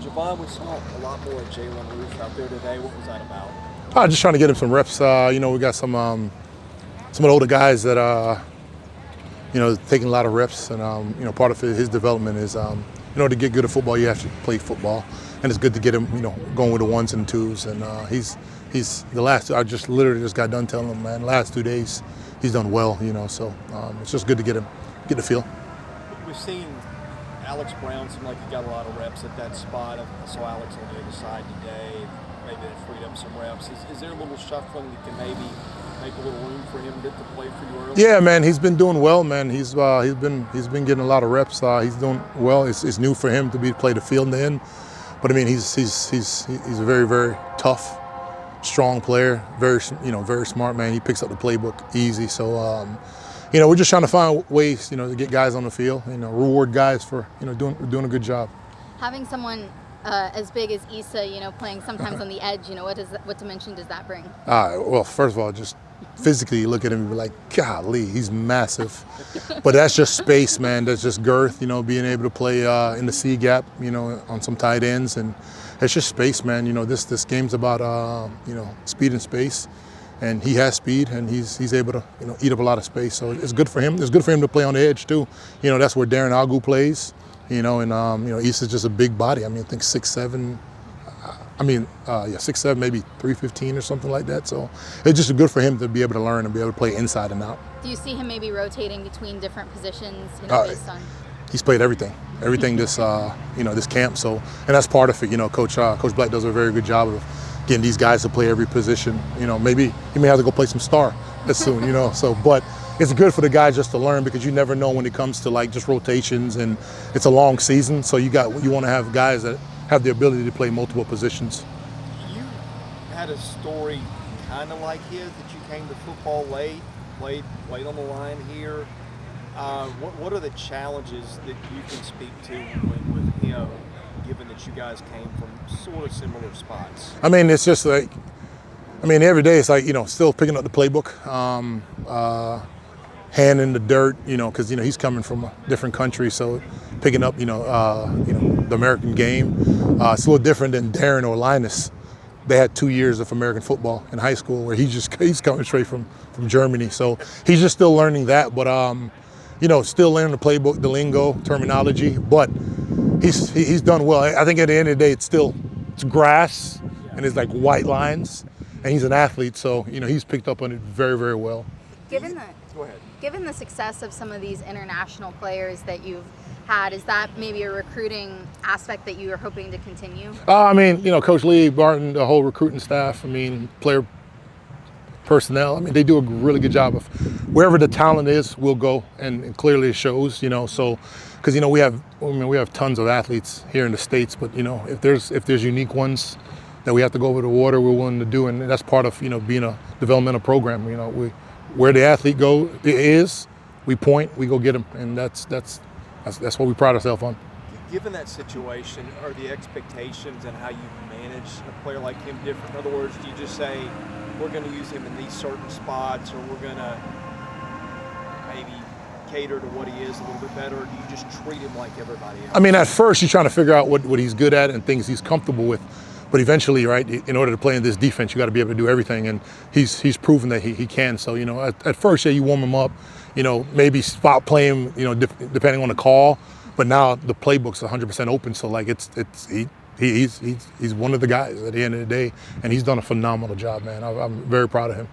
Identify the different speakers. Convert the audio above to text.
Speaker 1: Jovan, we saw a lot more of Jalen Roof out there today. What was that about?
Speaker 2: Just trying to get him some reps. We got some of the older guys that taking a lot of reps, and part of his development is to get good at football, you have to play football, and it's good to get him going with the ones and twos. And he's the last. I just literally just got done telling him, man, the last 2 days he's done well. So it's just good to get the feel.
Speaker 1: We've seen Alex Brown seem like he got a lot of reps at that spot. I saw Alex on the other side today. Maybe that freed up some reps. Is there a little shuffling that can maybe make a little room for him to play for you early?
Speaker 2: Yeah, man, he's been doing well, man. He's been getting a lot of reps. He's doing well. It's new for him to play the field in the end, but I mean he's a very, very tough, strong player. Very smart, man. He picks up the playbook easy. So we're just trying to find ways to get guys on the field. Reward guys for doing a good job.
Speaker 3: Having someone as big as Issa, playing sometimes on the edge, what dimension does that bring?
Speaker 2: Well, first of all, just physically you look at him and be like, golly, he's massive. But that's just space, man. That's just girth, being able to play in the C gap, on some tight ends. And it's just space, man. This game's about, speed and space. And he has speed, and he's able to, eat up a lot of space. So it's good for him. It's good for him to play on the edge, too. That's where Darren Agu plays. Issa's just a big body. I mean, I think 6'7". 6'7", maybe 315 or something like that. So it's just good for him to be able to learn and be able to play inside and out.
Speaker 3: Do you see him maybe rotating between different positions, based on?
Speaker 2: He's played everything this this camp. So, and that's part of it. Coach Black does a very good job of getting these guys to play every position. Maybe he may have to go play some star as soon. So, but it's good for the guys just to learn, because you never know when it comes to just rotations, and it's a long season. So you want to have guys that have the ability to play multiple positions.
Speaker 1: You had a story kind of like his, that you came to football late, played on the line here. What are the challenges that you can speak to with him, given that you guys came from sort of similar spots?
Speaker 2: I mean, it's just every day it's still picking up the playbook, hand in the dirt, because he's coming from a different country, so picking up the American game. It's a little different than Darren or Linus. They had 2 years of American football in high school, where he's coming straight from Germany, so he's just still learning that. But still learning the playbook, the lingo, terminology. But he's done well. I think at the end of the day, it's grass, and it's like white lines, and he's an athlete, so he's picked up on it very, very well.
Speaker 3: Given the success of some of these international players that you've had, is that maybe a recruiting aspect that you are hoping to continue?
Speaker 2: Coach Lee, Barton, the whole recruiting staff, player personnel, they do a really good job of wherever the talent is, we'll go, and clearly it shows, so, because, we have tons of athletes here in the States, but, if there's unique ones that we have to go over the water, we're willing to do, and that's part of, being a developmental program. Where the athlete we point, we go get them, and that's what we pride ourselves on.
Speaker 1: Given that situation, are the expectations and how you manage a player like him different? In other words, do you just say, we're going to use him in these certain spots, or we're going to maybe cater to what he is a little bit better, or do you just treat him like everybody else?
Speaker 2: At first you're trying to figure out what he's good at and things he's comfortable with. But eventually, right, in order to play in this defense, you got to be able to do everything, and he's proven that he can. So, at first, you warm him up, maybe spot play him, depending on the call. But now the playbook's 100% open, so he's one of the guys at the end of the day, and he's done a phenomenal job, man. I'm very proud of him.